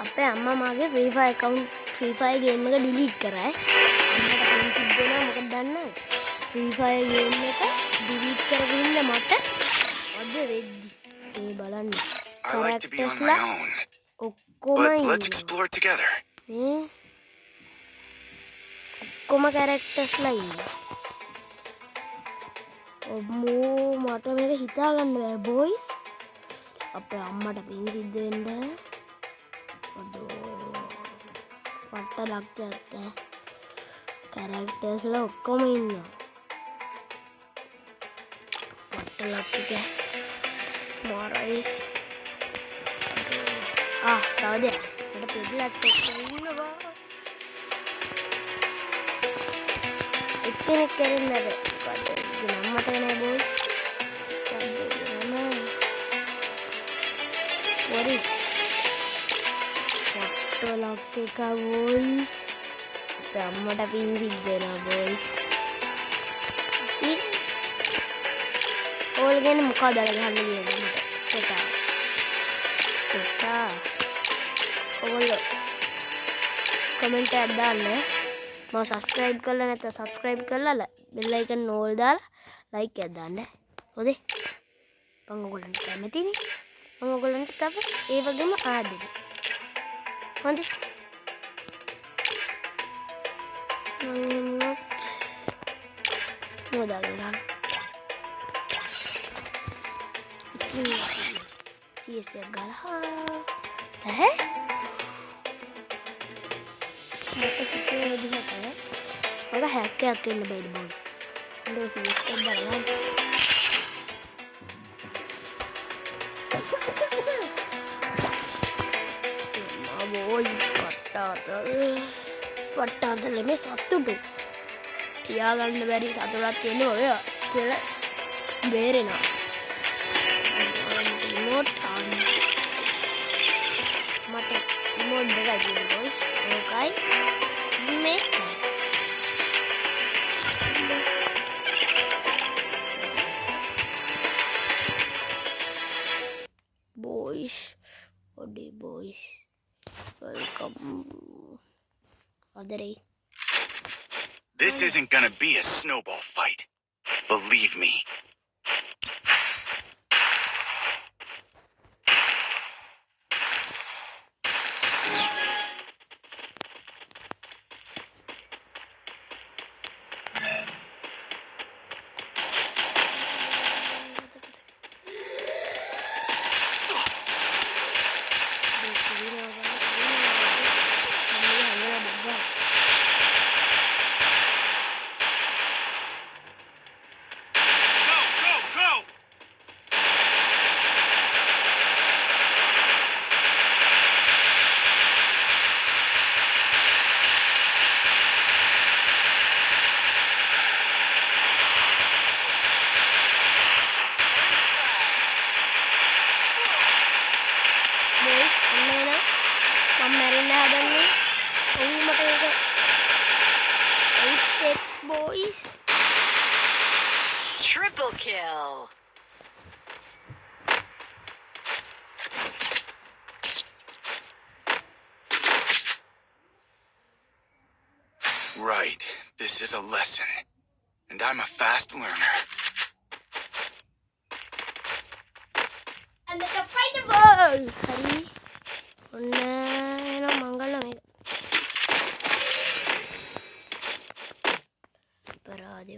අපේ අම්මා මාගේ Free Fire account Free Fire game එක delete කරා. අම්මට පින් සිද්ධ වෙනවා මොකද දන්නවද? Free Fire game එක delete කරගෙන ඉන්න මට අද වෙද්දි මේ බලන්න. I like to be on my own. ඔක්කොම But let's explore together. ඔක්කොම charactersලා ඉන්නවා. ඔම්මෝ මට මේක හිතා ගන්න බෑ boys. අපේ අම්මට පින් සිද්ධ වෙන්න පට්ට ලක්කයක් කැරක්ටර්ස්ලා ඔක්කොම ඉන්නවා. පට්ට ලක්ක මාරයි. තව දෙයක් මට පෙඩලක් ඉන්නවා. එක්කෙනෙක් කරන්නද නම් මතක නෑ බෝස්. වරි ලොක් එක බෝයිස්. අම්මට පින් සිද්ධ වෙනවා බෝයිස්. ඉතින් ඕල්ගෙන මොකක්ද අරගන්න කියන්නේ මට පුතා ඔයගොල්ලෝ කමෙන්ට් එකක් දාන්න. මම සබ්ස්ක්‍රයිබ් කරලා නැත්නම් සබ්ස්ක්‍රයිබ් කරලා බෙල් අයිකන් ඕල් දාලා ලයික් එකක් දාන්න. හොඳේ මම ඔයගොල්ලන්ට කැමතිනේ. මම ඔයගොල්ලන්ට තව ඒ වගේම ආදරේ. හොඳේ මොදාගෙන CS එක ගලහා මට කිව්වේ විදිහට ඔබ හැක් එකක් ඉන්න බෑද බෝස්. හොඳ CS එක බලන්න. බෝයිස් පට්ටාතල මේ සත්තුටු තියාගන්න බැරි සතුටක් තියෙනවා ඔය කියලා බේරෙනවා. රිමෝට් ආන් මට රිමෝට් දෙකයි තියෙන්නේ බෝයිස්. ඒකයි මේක boys. Ode boys, welcome. Adare. This isn't gonna be a snowball fight. Believe me. Boys. Triple kill. Right. This is a lesson. And I'm a fast learner. And the fight the ball. Hari. Unna eno mangala me. Parade.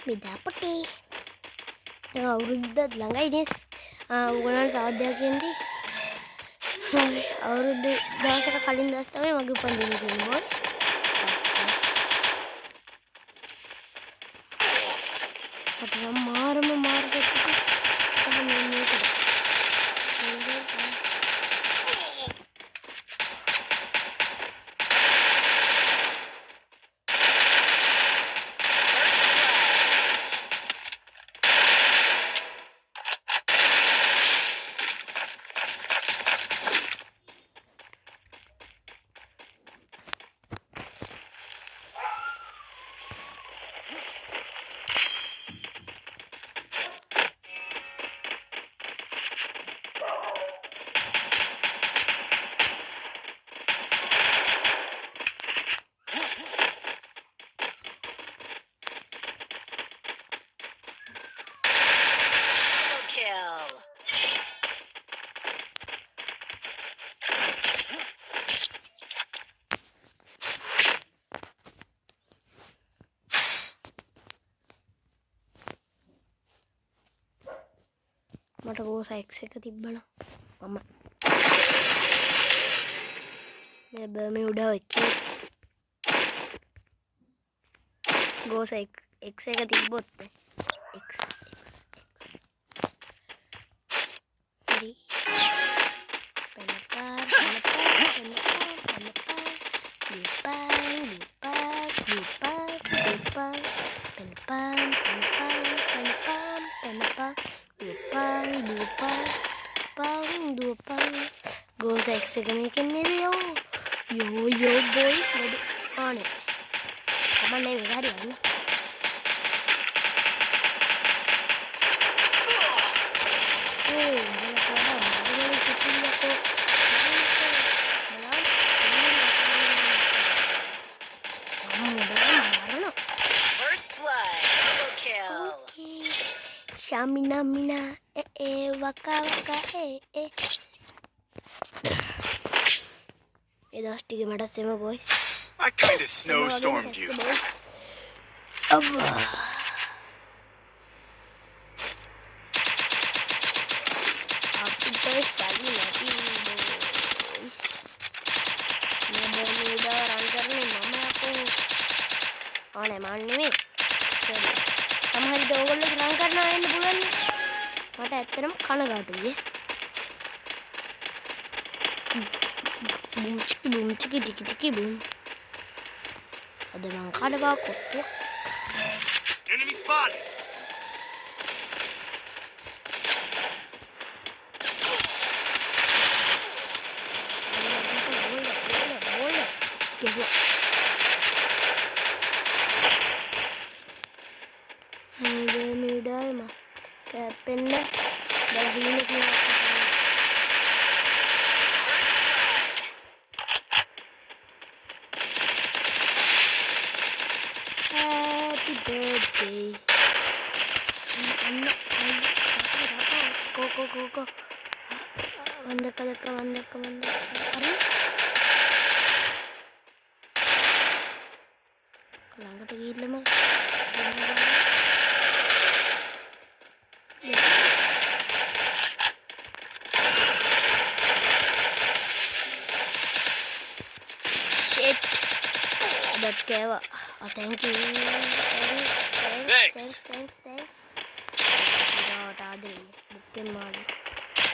Beda putih. අවුරුද්දත් ළඟයිනේ. ඔයගොල්ලන්ට තවත් දෙයක් කියන්නේ. අවුරුදු දවසකට කලින් දවස් තමයි මගේ උපන්දින තියෙන්නේ බෝල්. අපේ මාරම දෙයක් තමයි මේක. මට ගෝසා X එක තිබ්බනම් මම මේ බර්මියුඩා එකේ ගෝසා X එක තිබ්බොත් X හරි Goes X making video. Yo boys, ready on it. Come on, name got it. First blood, double kill. Okay. Shamina mina, waka waka, that's the game. That's my boys. I kind of snowstormed you. Boom, chiki boom. Ada mang kada ba kotok. Enemy spotted. Happy birthday. Go. Vandaka. Are? Langkat gila mah. Shit. That keva. Thank you. Thanks.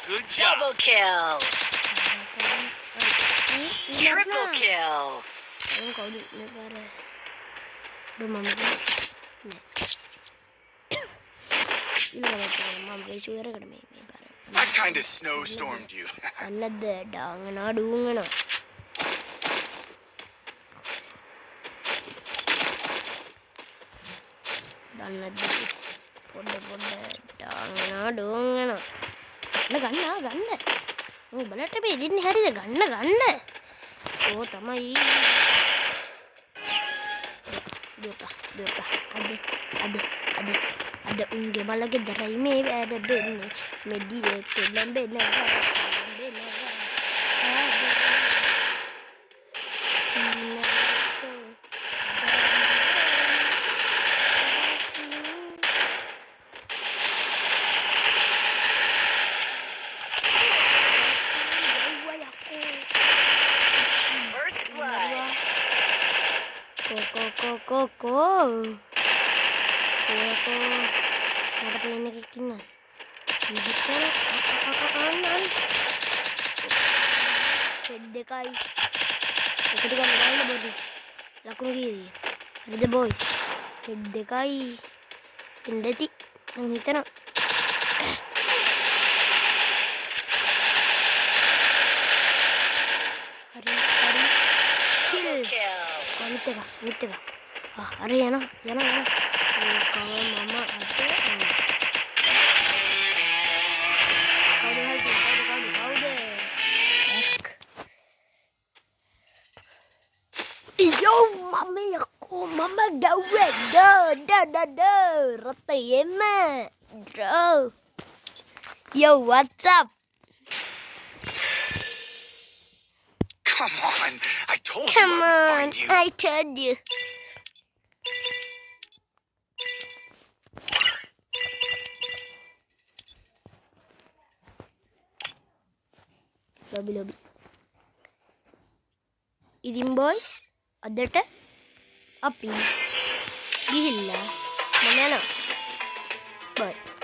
Good job. Double kill. Triple kill. I kind of snowstormed you. බලට බෙදින්නේ හරිද ගන්න ඕ තමයි අද උන්ගේ මලගේ දරයි මේ වැඩ දෙන්නේ මෙඩියේ කෙලඹෙන Ada pelenya kikingan. Dekai. Itu kan lain body. Lakun kiri. Ada the boys. Dekai. Indeti. Nang hitana. Hari. Kill. Mitega. Hari yana. Kalau mama ada. Yo, mama gawe. Rata yema. Bro. Yo, what's up? Come on. I told you I would find you. I told you. Lobby. ඉතින් boys අදට අපි ගිහිල්ලා මම යනවා. බයි.